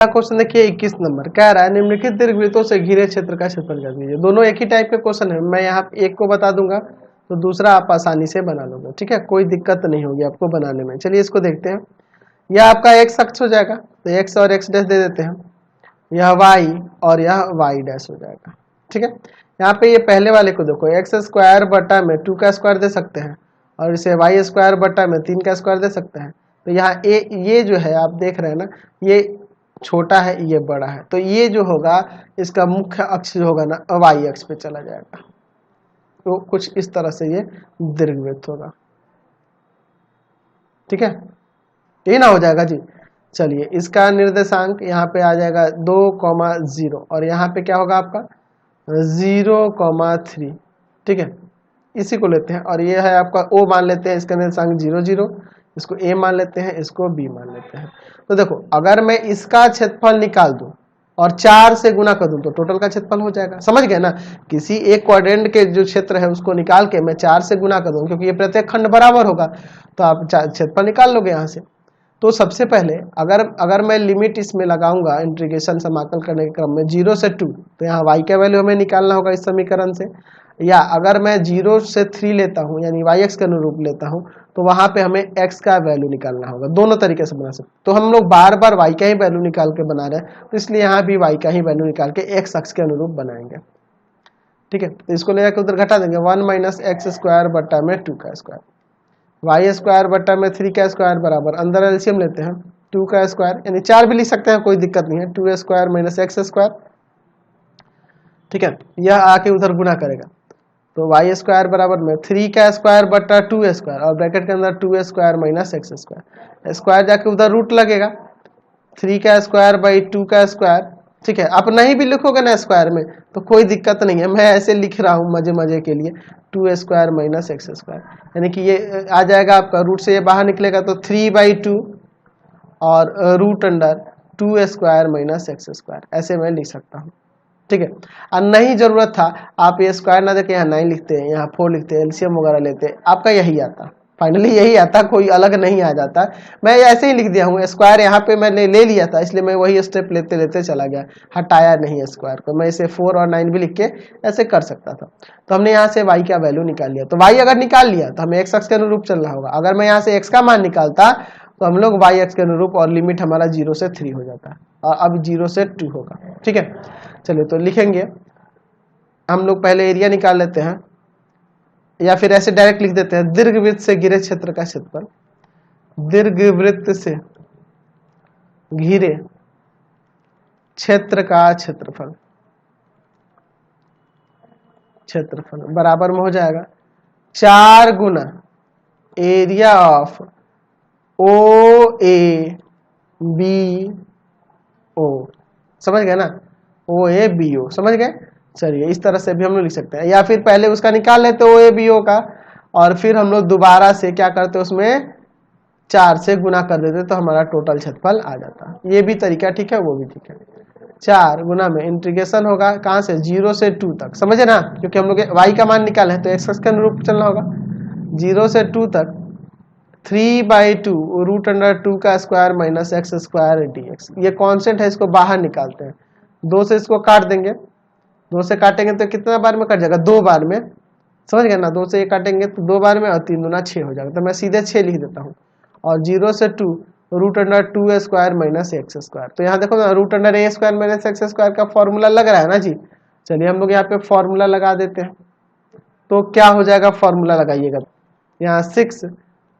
Question देखिए 21 number कह रहा है निम्नलिखित दीर्घवृत्तों से घिरे क्षेत्र का क्षेत्रफल कर दीजिए। दोनों एक ही टाइप के क्वेश्चन है, मैं यहाँ एक को बता दूंगा तो दूसरा आप आसानी से बना लोगे, ठीक है, कोई दिक्कत नहीं होगी आपको बनाने में। चलिए इसको देखते हैं। यह आपका एक्स अक्ष हो जाएगा, तो एक्स और एक्स डैश दे देते हैं, यह वाई और यह वाई डैश हो जाएगा, ठीक है। यहाँ पे ये पहले वाले को देखो, एक्स स्क्वायर बटा में 2 का स्क्वायर दे सकते हैं और इसे वाई स्क्वायर बटा में 3 का स्क्वायर दे सकते हैं। तो यहाँ ये जो है आप देख रहे हैं ना, ये छोटा है ये बड़ा है, तो ये जो होगा इसका मुख्य अक्ष जो होगा ना वाई अक्ष पे चला जाएगा, तो कुछ इस तरह से ये दीर्घवृत्त होगा, ठीक है, ये ना हो जाएगा जी। चलिए इसका निर्देशांक यहाँ पे आ जाएगा 2,0 और यहाँ पे क्या होगा आपका 0,3, ठीक है, इसी को लेते हैं और ये है आपका O मान लेते हैं, इसका निर्देशांक 0,0, इसको A मान लेते हैं, इसको B मान लेते हैं। तो देखो अगर मैं इसका क्षेत्रफल निकाल दूं और 4 से गुना कर दूं तो टोटल का क्षेत्रफल हो जाएगा, समझ गए ना। किसी एक क्वाड्रेंट के जो क्षेत्र है उसको निकाल के मैं 4 से गुना कर दूं, क्योंकि ये प्रत्येक खंड बराबर होगा, तो आप क्षेत्रफल निकाल लोगे यहाँ से। तो सबसे पहले अगर मैं लिमिट इसमें लगाऊंगा इंटीग्रेशन समाकल करने के क्रम में 0 से 2, तो यहाँ y का वैल्यू हमें निकालना होगा इस समीकरण से, या अगर मैं 0 से 3 लेता हूँ यानी y x के अनुरूप लेता हूँ तो वहां पे हमें x का वैल्यू निकालना होगा। दोनों तरीके से बना सकते, तो हम लोग बार बार y का ही वैल्यू निकाल के बना रहे हैं, तो इसलिए यहाँ भी y का ही वैल्यू निकाल के x अक्ष के अनुरूप बनाएंगे, ठीक है। तो इसको ले जाकर उधर घटा देंगे, 1 माइनस एक्स स्क्वायर बटा में 2 का स्क्वायर, वाई स्क्वायर बटा में 3 का स्क्वायर बराबर, अंदर एलसीएम लेते हैं 2 का स्क्वायर, यानी 4 भी लिख सकते हैं, कोई दिक्कत नहीं है, 2 स्क्वायर माइनस एक्स स्क्वायर, ठीक है। यह आके उधर गुना करेगा, तो वाई स्क्वायर बराबर में 3 का स्क्वायर बटा 2 स्क्वायर और ब्रैकेट के अंदर 2 square minus x square, square जाके उधर रूट लगेगा, 3 का स्क्वायर बाई 2 का स्क्वायर, ठीक है। आप नहीं भी लिखोगे ना स्क्वायर में तो कोई दिक्कत नहीं है, मैं ऐसे लिख रहा हूँ मजे मजे के लिए, 2 स्क्वायर माइनस एक्स स्क्वायर, यानी कि ये आ जाएगा आपका रूट से ये बाहर निकलेगा तो 3/2 और root under 2 square minus x square, ऐसे मैं लिख सकता हूँ, ठीक है। और नहीं जरूरत था आप ये स्क्वायर ना देके यहाँ 9 लिखते हैं, यहाँ 4 लिखते हैं, एलसीएम वगैरह लेते हैं, आपका यही आता, फाइनली यही आता, कोई अलग नहीं आ जाता। मैं ऐसे ही लिख दिया हूँ, स्क्वायर यहाँ पे मैंने ले लिया था इसलिए मैं वही स्टेप लेते लेते चला गया, हटाया नहीं स्क्वायर को, मैं इसे 4 और 9 भी लिख के ऐसे कर सकता था। तो हमने यहाँ से y का वैल्यू निकाल लिया, तो y अगर निकाल लिया तो हमें x अक्ष के अनुरूप चलना होगा। अगर मैं यहाँ से x का मान निकालता तो हम लोग y अक्ष के अनुरूप, और लिमिट हमारा 0 से 3 हो जाता है और अब 0 से 2 होगा, ठीक है। चलिए तो लिखेंगे हम लोग, पहले एरिया निकाल लेते हैं या फिर ऐसे डायरेक्ट लिख देते हैं, दीर्घवृत्त से घिरे क्षेत्र का क्षेत्रफल, दीर्घवृत्त से घिरे क्षेत्र का क्षेत्रफल, क्षेत्रफल बराबर में हो जाएगा 4 गुना area of O A B O, समझ गए ना, ओ ए बी ओ, समझ गए। चलिए इस तरह से भी हम लोग लिख सकते हैं, या फिर पहले उसका निकाल लेते ओ ए बी ओ का और फिर हम लोग दोबारा से क्या करते उसमें 4 से गुना कर देते तो हमारा टोटल क्षेत्रफल आ जाता। ये भी तरीका ठीक है, वो भी ठीक है। 4 गुना में इंटीग्रेशन होगा कहाँ से 0 से 2 तक, समझे ना, क्योंकि हम लोग y का मान निकाले हैं तो x के अनुरूप चलना होगा, 0 से 2 तक 3/2 रूट अंडर 2 का square minus x square dx, ये कॉन्स्टेंट है, इसको बाहर निकालते हैं, 2 से इसको काट देंगे, 2 से काटेंगे तो कितना बार में कट जाएगा, 2 बार में, समझ गए ना, 2 से ये काटेंगे तो 2 बार में और 3 दूना 6 हो जाएगा, तो मैं सीधे 6 लिख देता हूँ, और 0 से 2 root under 2 square minus x square, तो यहाँ देखो ना root under a square minus x square का फॉर्मूला लग रहा है ना जी। चलिए हम लोग यहाँ पे फॉर्मूला लगा देते हैं, तो क्या हो जाएगा, फॉर्मूला लगाइएगा, यहाँ 6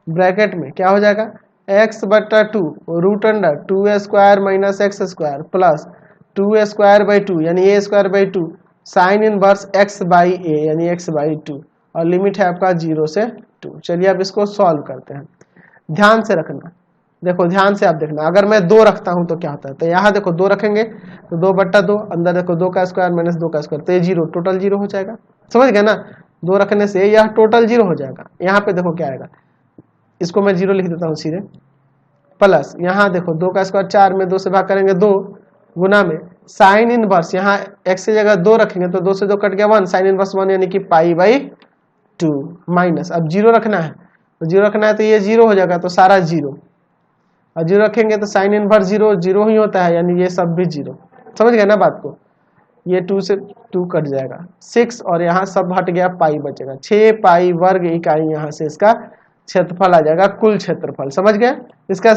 ब्रैकेट में क्या हो जाएगा x बटा 2 root under 2 square minus x square plus 2 square by 2 यानी a square by 2 sine inverse x by a यानी x बाई 2, और लिमिट है आपका 0 से 2। चलिए अब इसको सॉल्व करते हैं, ध्यान से रखना, देखो ध्यान से आप देखना, अगर मैं 2 रखता हूं तो क्या होता है, तो यहाँ देखो 2 रखेंगे तो 2/2, अंदर देखो 2 का स्क्वायर माइनस 2 का स्क्वायर, तो ये 0, टोटल 0 हो जाएगा, समझ गए ना, 2 रखने से यह टोटल 0 हो जाएगा। यहाँ पे देखो क्या आएगा, इसको मैं 0 लिख देता हूँ सीधे, प्लस यहाँ देखो 2 का स्क्वायर 4 में 2 से भाग करेंगे 2 गुना में साइन इनवर्स, यहाँ x की जगह 2 रखेंगे तो 2 से 2 कट गया 1, साइन इनवर्स 1 यानी कि π/2 माइनस, अब 0 रखना है तो 0 रखना है तो ये 0 हो जाएगा, तो सारा 0, और 0 रखेंगे तो साइन इनवर्स 0 0 ही होता है, यानी ये सब भी 0। समझ गए ना बात को, ये 2 से 2 कट जाएगा 6 और यहाँ सब हट गया, पाई बचेगा 6 पाई वर्ग इकाई, यहाँ से इसका क्षेत्रफल आ जाएगा, कुल क्षेत्रफल। समझ गए इसका